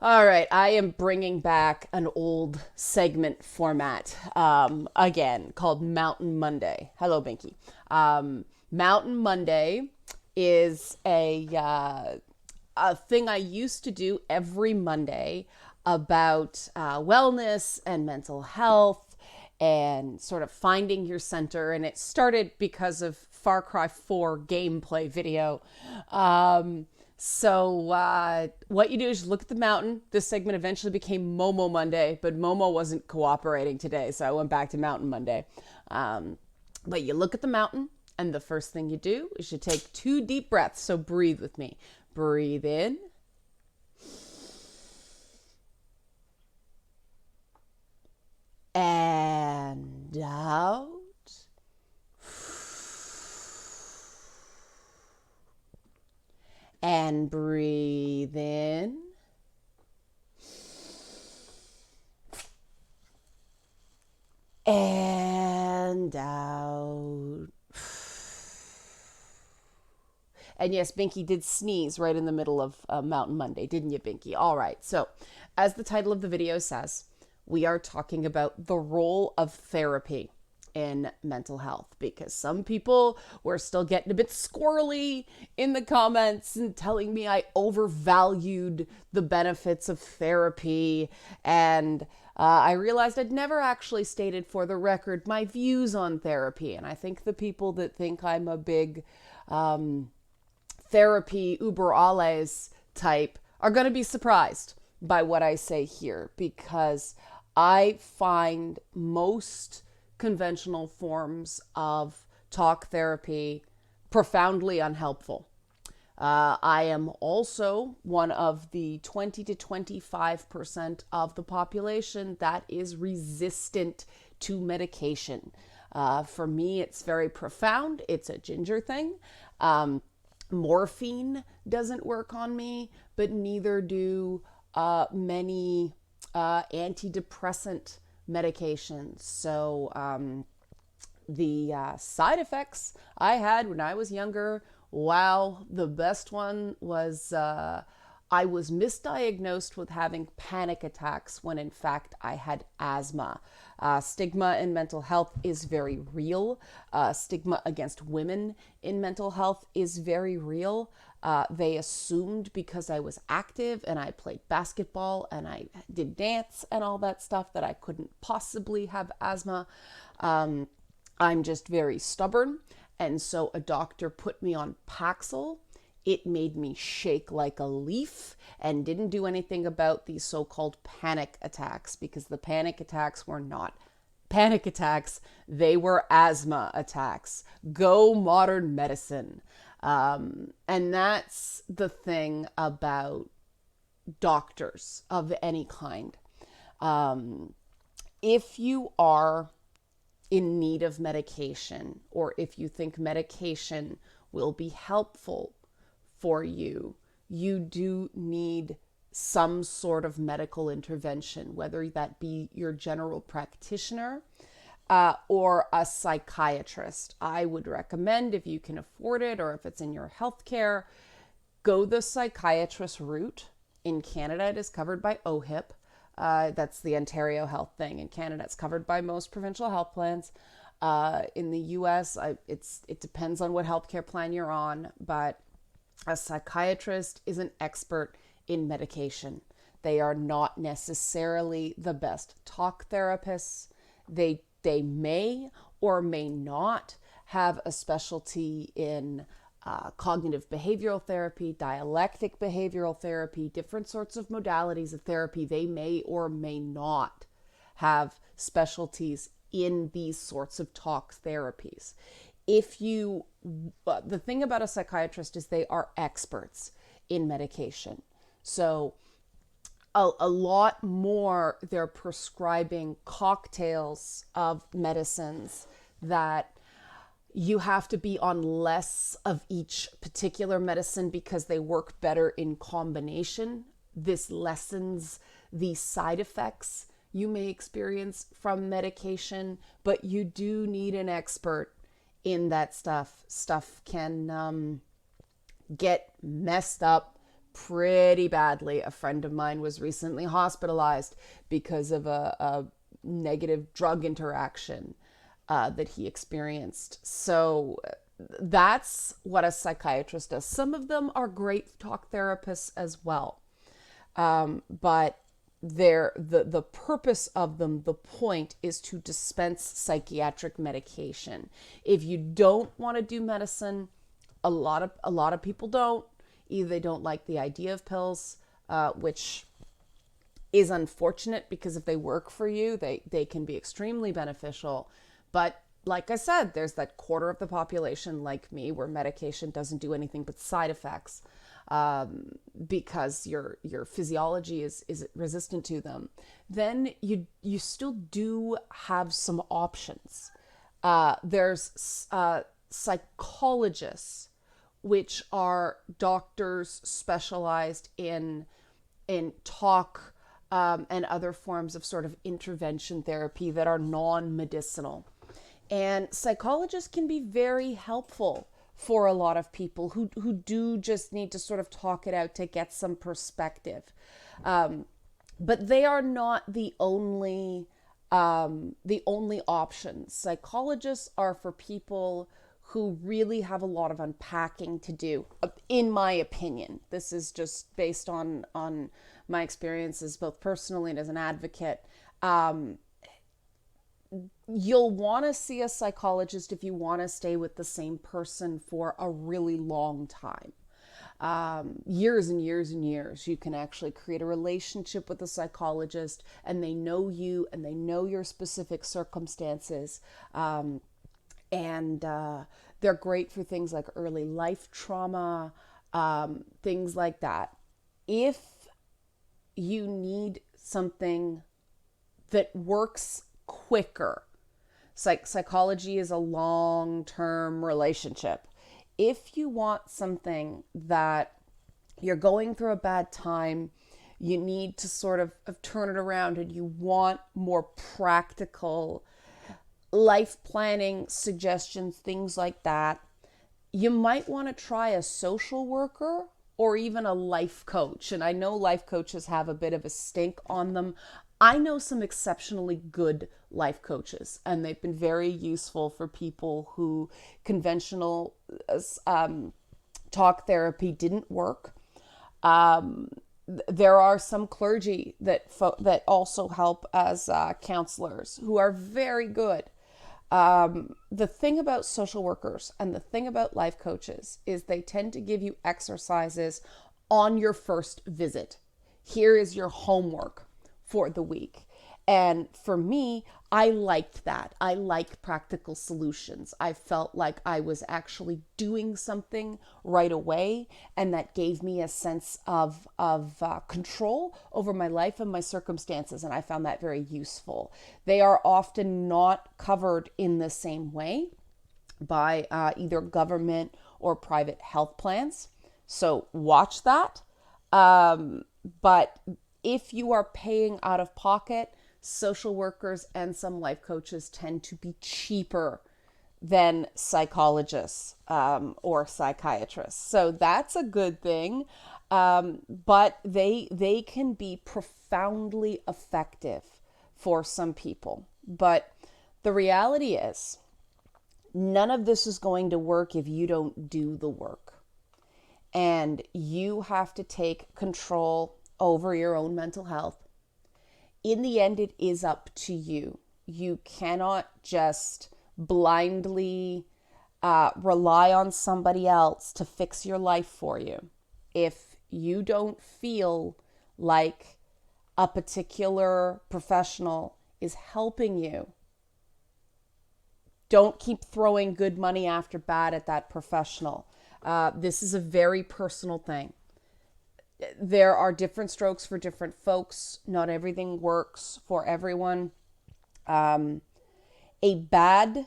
All right, I am bringing back an old segment format again called Mountain Monday. Hello, Binky. Mountain Monday is a thing I used to do every Monday about wellness and mental health and sort of finding your center. And it started because of Far Cry 4 gameplay video. What you do is look at the mountain. This segment eventually became Momo Monday, but Momo wasn't cooperating today, so I went back to Mountain Monday. Um, but you look at the mountain, and the first thing you do is you take two deep breaths. So breathe with me. Breathe in and out. And breathe in and out. And yes, Binky did sneeze right in the middle of Mountain Monday, didn't you, Binky? All right. So, as the title of the video says, we are talking about the role of therapy in mental health because some people were still getting a bit squirrely in the comments and telling me I overvalued the benefits of therapy. And I realized I'd never actually stated for the record my views on therapy. And I think the people that think I'm a big therapy uber alles type are going to be surprised by what I say here because I find most conventional forms of talk therapy profoundly unhelpful. I am also one of the 20 to 25% of the population that is resistant to medication. For me, it's very profound. It's a ginger thing. Morphine doesn't work on me, but neither do many antidepressant medications. So the side effects I had when I was younger, wow, the best one was I was misdiagnosed with having panic attacks when in fact I had asthma. Stigma in mental health is very real. Stigma against women in mental health is very real. They assumed because I was active and I played basketball and I did dance and all that stuff that I couldn't possibly have asthma. I'm just very stubborn. And so a doctor put me on Paxil. It made me shake like a leaf and didn't do anything about these so-called panic attacks because the panic attacks were not panic attacks. They were asthma attacks. Go modern medicine. And that's the thing about doctors of any kind. If you are in need of medication or if you think medication will be helpful for you, you do need some sort of medical intervention, whether that be your general practitioner or a psychiatrist. I would recommend, if you can afford it or if it's in your healthcare, go the psychiatrist route. In Canada, it is covered by OHIP. That's the Ontario Health thing. In Canada, it's covered by most provincial health plans. In the US, it depends on what healthcare plan you're on, but a psychiatrist is an expert in medication. They are not necessarily the best talk therapists. They may or may not have a specialty in cognitive behavioral therapy, dialectic behavioral therapy, different sorts of modalities of therapy. They may or may not have specialties in these sorts of talk therapies. If you, the thing about a psychiatrist is they are experts in medication. So a lot more, they're prescribing cocktails of medicines that you have to be on less of each particular medicine because they work better in combination. This lessens the side effects you may experience from medication, but you do need an expert in that stuff. Stuff can get messed up pretty badly. A friend of mine was recently hospitalized because of a negative drug interaction that he experienced. So that's what a psychiatrist does. Some of them are great talk therapists as well. But the purpose of them, the point is to dispense psychiatric medication. If you don't want to do medicine, a lot of people don't. Either they don't like the idea of pills, which is unfortunate because if they work for you, they can be extremely beneficial. But like I said, there's that quarter of the population like me where medication doesn't do anything but side effects, because your physiology is resistant to them. Then you still do have some options. There's psychologists, which are doctors specialized in talk and other forms of sort of intervention therapy that are non-medicinal. And psychologists can be very helpful for a lot of people who do just need to sort of talk it out to get some perspective. But they are not the only options. Psychologists are for people who really have a lot of unpacking to do, in my opinion. This is just based on my experiences, both personally and as an advocate. You'll want to see a psychologist if you want to stay with the same person for a really long time. Years and years and years. You can actually create a relationship with a psychologist, and they know you and they know your specific circumstances. And they're great for things like early life trauma, things like that. If you need something that works quicker, psychology is a long-term relationship. If you want something that you're going through a bad time, you need to sort of turn it around, and you want more practical life planning suggestions, things like that, you might want to try a social worker or even a life coach. And I know life coaches have a bit of a stink on them. I know some exceptionally good life coaches, and they've been very useful for people who conventional talk therapy didn't work. There are some clergy that also help as counselors who are very good. The thing about social workers and the thing about life coaches is they tend to give you exercises on your first visit. Here is your homework for the week. And for me, I liked that. I like practical solutions. I felt like I was actually doing something right away, and that gave me a sense of control over my life and my circumstances, and I found that very useful. They are often not covered in the same way by either government or private health plans, so watch that. But if you are paying out of pocket, social workers and some life coaches tend to be cheaper than psychologists or psychiatrists. So that's a good thing. But they can be profoundly effective for some people. But the reality is, none of this is going to work if you don't do the work. And you have to take control over your own mental health. In the end, it is up to you. You cannot just blindly rely on somebody else to fix your life for you. If you don't feel like a particular professional is helping you, don't keep throwing good money after bad at that professional. This is a very personal thing. There are different strokes for different folks. Not everything works for everyone. A bad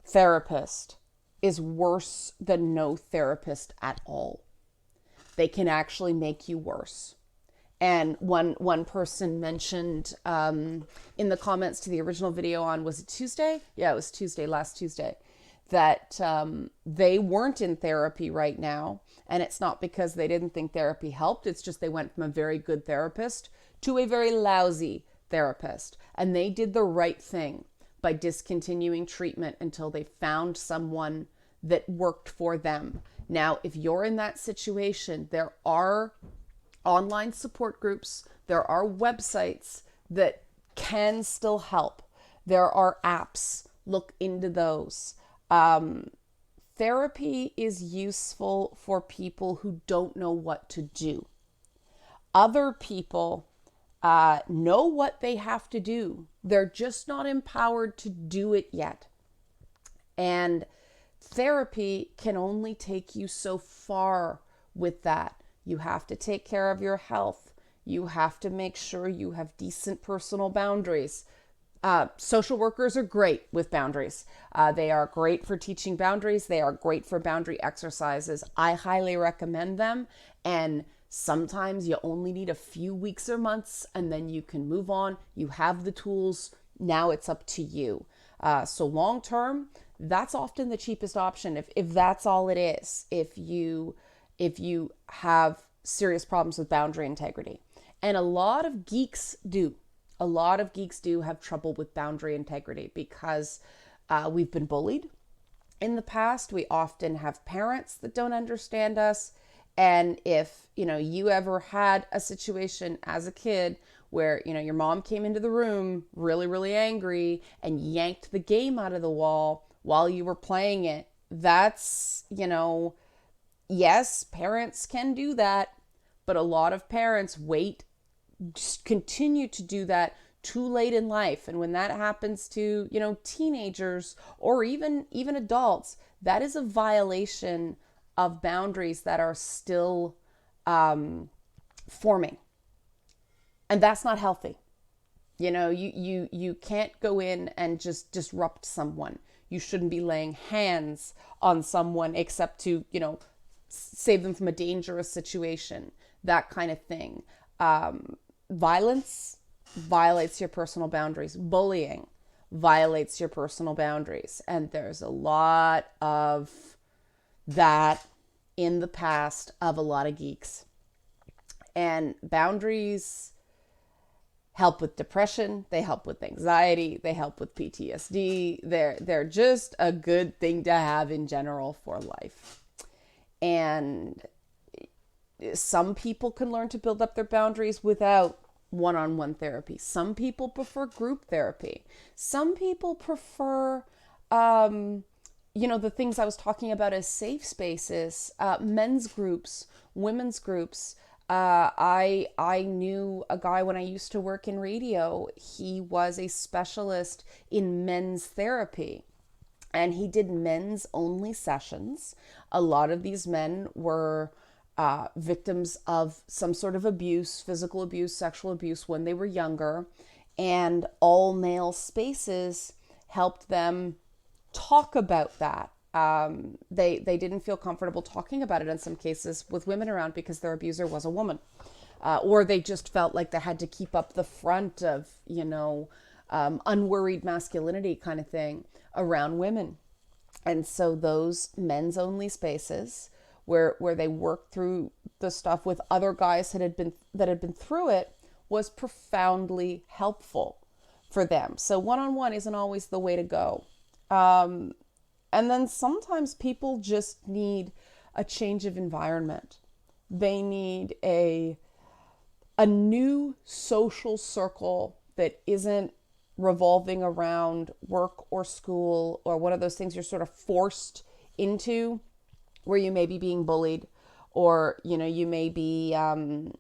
therapist is worse than no therapist at all. They can actually make you worse. And one person mentioned in the comments to the original video on, was it Tuesday? Yeah, it was Tuesday, last Tuesday, that they weren't in therapy right now. And it's not because they didn't think therapy helped. It's just they went from a very good therapist to a very lousy therapist. And they did the right thing by discontinuing treatment until they found someone that worked for them. Now, if you're in that situation, there are online support groups, there are websites that can still help. There are apps. Look into those. Therapy is useful for people who don't know what to do. Other people know what they have to do. They're just not empowered to do it yet. And therapy can only take you so far with that. You have to take care of your health. You have to make sure you have decent personal boundaries. Social workers are great with boundaries. They are great for teaching boundaries. They are great for boundary exercises. I highly recommend them. And sometimes you only need a few weeks or months and then you can move on. You have the tools. Now it's up to you. So long term, that's often the cheapest option if that's all it is. If you have serious problems with boundary integrity. And a lot of geeks do. A lot of geeks do have trouble with boundary integrity because we've been bullied in the past. We often have parents that don't understand us. And if, you ever had a situation as a kid where, your mom came into the room really, really angry and yanked the game out of the wall while you were playing it, that's, yes, parents can do that, but a lot of parents just continue to do that too late in life. And when that happens to, teenagers or even adults, that is a violation of boundaries that are still forming. And that's not healthy. You can't go in and just disrupt someone. You shouldn't be laying hands on someone except to, save them from a dangerous situation, that kind of thing. Violence violates your personal boundaries. Bullying violates your personal boundaries. And there's a lot of that in the past of a lot of geeks. And boundaries help with depression. They help with anxiety. They help with PTSD. They're just a good thing to have in general for life. And some people can learn to build up their boundaries without one-on-one therapy. Some people prefer group therapy. Some people prefer, the things I was talking about as safe spaces, men's groups, women's groups. I knew a guy when I used to work in radio. He was a specialist in men's therapy. And he did men's only sessions. A lot of these men were victims of some sort of abuse, physical abuse, sexual abuse when they were younger. And all male spaces helped them talk about that. They didn't feel comfortable talking about it in some cases with women around because their abuser was a woman. Or they just felt like they had to keep up the front of, unworried masculinity kind of thing around women. And so those men's only spaces where they worked through the stuff with other guys that had been through it was profoundly helpful for them. So one-on-one isn't always the way to go. And then sometimes people just need a change of environment. They need a new social circle that isn't revolving around work or school or one of those things you're sort of forced into where you may be being bullied or, you may be going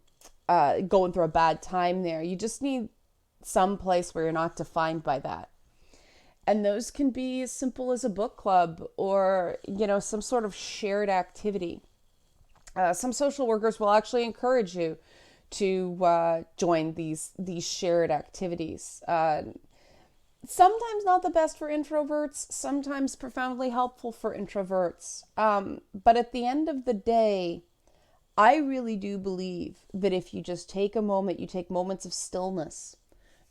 through a bad time there. You just need some place where you're not defined by that. And those can be as simple as a book club or, some sort of shared activity. Some social workers will actually encourage you to join these shared activities. Sometimes not the best for introverts, sometimes profoundly helpful for introverts. But at the end of the day, I really do believe that if you just take a moment, you take moments of stillness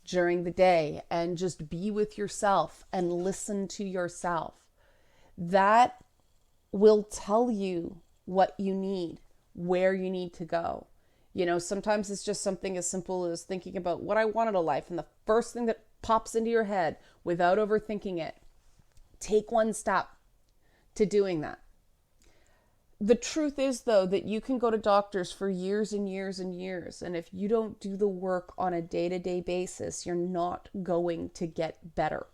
during the day and just be with yourself and listen to yourself, That will tell you what you need, where you need to go. You know, sometimes it's just something as simple as thinking about what I want in a life, and the first thing that pops into your head without overthinking it, take one step to doing that. The truth is, though, that you can go to doctors for years and years and years, and if you don't do the work on a day-to-day basis, you're not going to get better.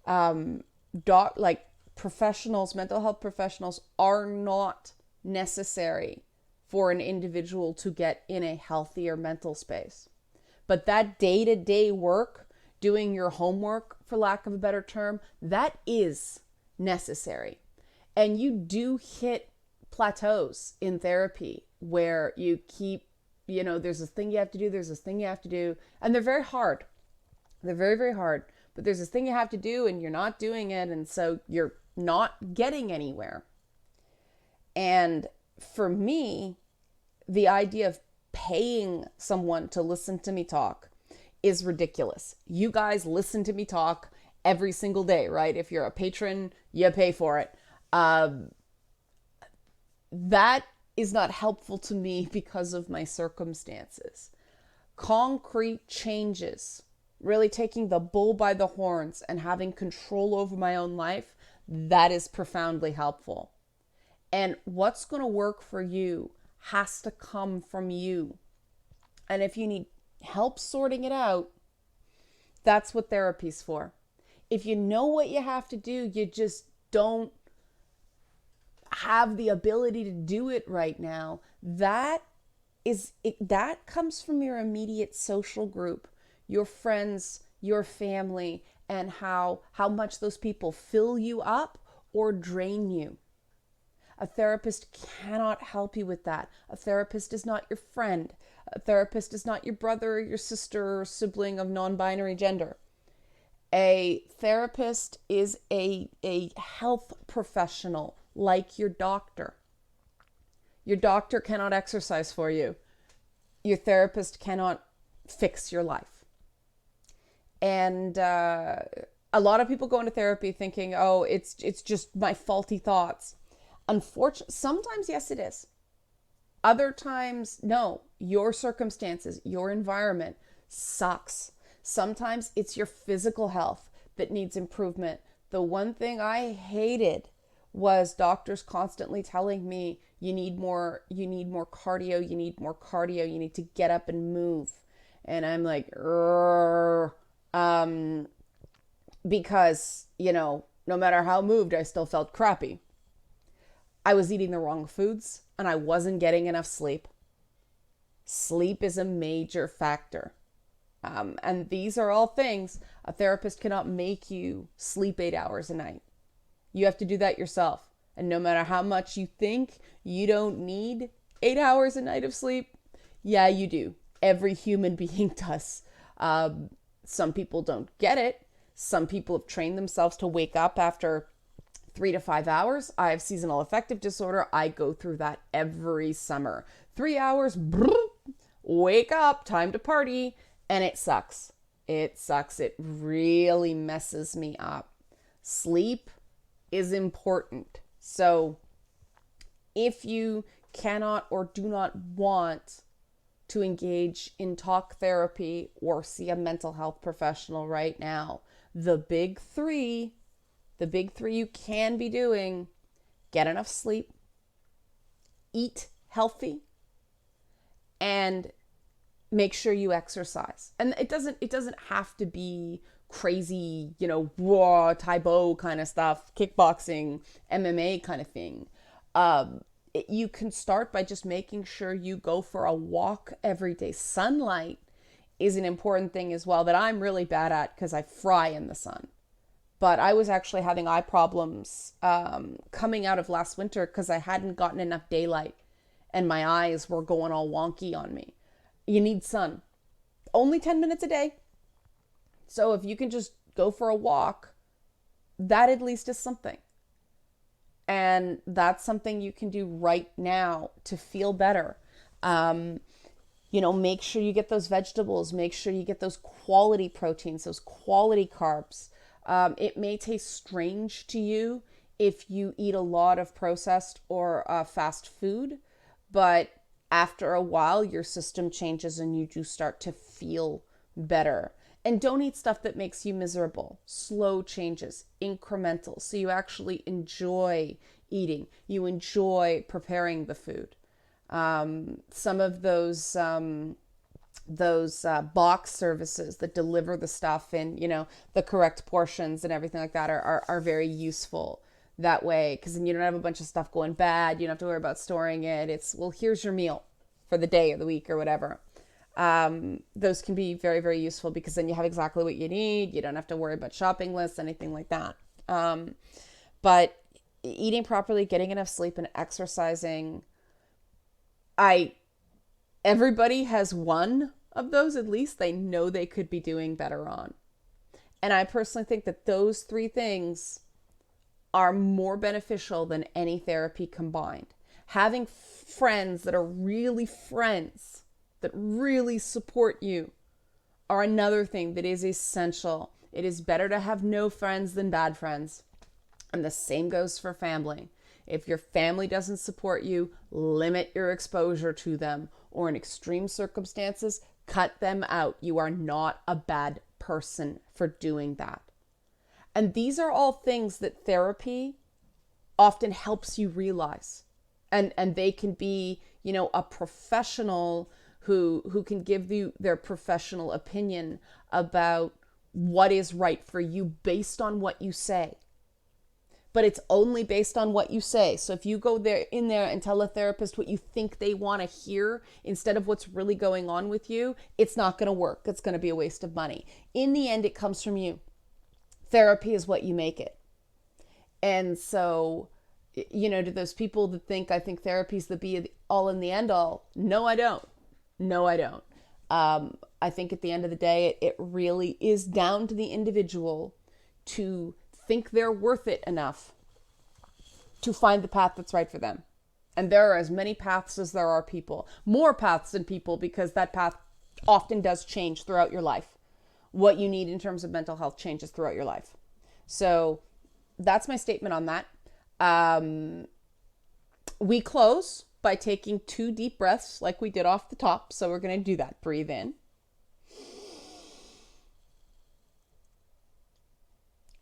Like professionals, mental health professionals are not necessary for an individual to get in a healthier mental space. But that day-to-day work, doing your homework, for lack of a better term, that is necessary. And you do hit plateaus in therapy where you keep, there's this thing you have to do, there's this thing you have to do, and they're very hard. They're very, very hard. But there's this thing you have to do and you're not doing it, and so you're not getting anywhere. And for me, the idea of paying someone to listen to me talk is ridiculous. You guys listen to me talk every single day, right? If you're a patron, you pay for it. That is not helpful to me because of my circumstances. Concrete changes, really taking the bull by the horns and having control over my own life, that is profoundly helpful. And what's going to work for you has to come from you. And if you need help sorting it out, that's what therapy's for. If you know what you have to do, you just don't have the ability to do it right now, that comes from your immediate social group, your friends, your family, and how much those people fill you up or drain you. A therapist cannot help you with that. A therapist is not your friend. A therapist is not your brother or your sister or sibling of non-binary gender. A therapist is a health professional, like your doctor. Your doctor cannot exercise for you. Your therapist cannot fix your life. And a lot of people go into therapy thinking, oh, it's just my faulty thoughts. Unfortunately, sometimes, yes, it is. Other times, no. Your circumstances, your environment sucks. Sometimes it's your physical health that needs improvement. The one thing I hated was doctors constantly telling me, you need more cardio, you need to get up and move. And I'm like, because, no matter how moved, I still felt crappy. I was eating the wrong foods and I wasn't getting enough sleep. Sleep is a major factor. And these are all things a therapist cannot make you sleep 8 hours a night. You have to do that yourself. And no matter how much you think you don't need 8 hours a night of sleep, yeah, you do. Every human being does. Some people don't get it. Some people have trained themselves to wake up after 3 to 5 hours. I have seasonal affective disorder. I go through that every summer. 3 hours, wake up, time to party. And it sucks. It sucks. It really messes me up. Sleep is important. So if you cannot or do not want to engage in talk therapy or see a mental health professional right now, the big three you can be doing: get enough sleep, eat healthy, and make sure you exercise. And it doesn't have to be crazy, raw Taibo kind of stuff, kickboxing, MMA kind of thing. You can start by just making sure you go for a walk every day. Sunlight is an important thing as well that I'm really bad at because I fry in the sun. But I was actually having eye problems coming out of last winter because I hadn't gotten enough daylight and my eyes were going all wonky on me. You need sun. Only 10 minutes a day. So if you can just go for a walk, that at least is something. And that's something you can do right now to feel better. Make sure you get those vegetables. Make sure you get those quality proteins, those quality carbs. It may taste strange to you if you eat a lot of processed or fast food, but after a while your system changes and you do start to feel better. And don't eat stuff that makes you miserable. Slow changes, incremental, so you actually enjoy eating, you enjoy preparing the food. Some of those box services that deliver the stuff in, the correct portions and everything like that are very useful that way, because then you don't have a bunch of stuff going bad. You don't have to worry about storing it. It's, well, here's your meal for the day or the week or whatever. Those can be very, very useful, because then you have exactly what you need. You don't have to worry about shopping lists, anything like that. But eating properly, getting enough sleep, and exercising, everybody has one of those at least they know they could be doing better on. And I personally think that those three things are more beneficial than any therapy combined. Having friends that are really friends, that really support you, are another thing that is essential. It is better to have no friends than bad friends. And the same goes for family. If your family doesn't support you, limit your exposure to them, or in extreme circumstances, cut them out. You are not a bad person for doing that. And these are all things that therapy often helps you realize. And they can be, a professional who can give you their professional opinion about what is right for you based on what you say. But it's only based on what you say. So if you go in there and tell a therapist what you think they want to hear instead of what's really going on with you, it's not going to work. It's going to be a waste of money. In the end, it comes from you. Therapy is what you make it. And so, to those people that think I think therapy is the be all and the end all, no, I don't. No, I don't. I think at the end of the day, it really is down to the individual to think they're worth it enough to find the path that's right for them. And there are as many paths as there are people. More paths than people, because that path often does change throughout your life. What you need in terms of mental health changes throughout your life. So that's my statement on that. We close by taking 2 deep breaths like we did off the top. So we're going to do that. Breathe in.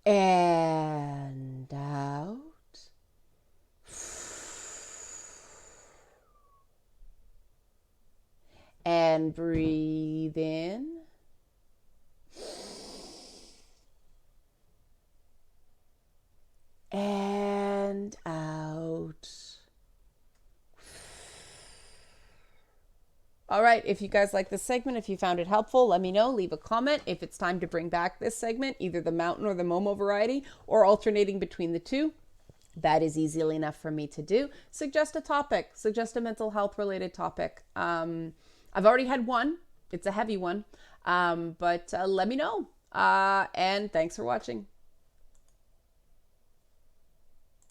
And out. And breathe in. And out. All right, if you guys like this segment, if you found it helpful, let me know. Leave a comment if it's time to bring back this segment, either the mountain or the Momo variety, or alternating between the two. That is easily enough for me to do. Suggest a topic. Suggest a mental health related topic. I've already had one. It's a heavy one. But let me know. And thanks for watching.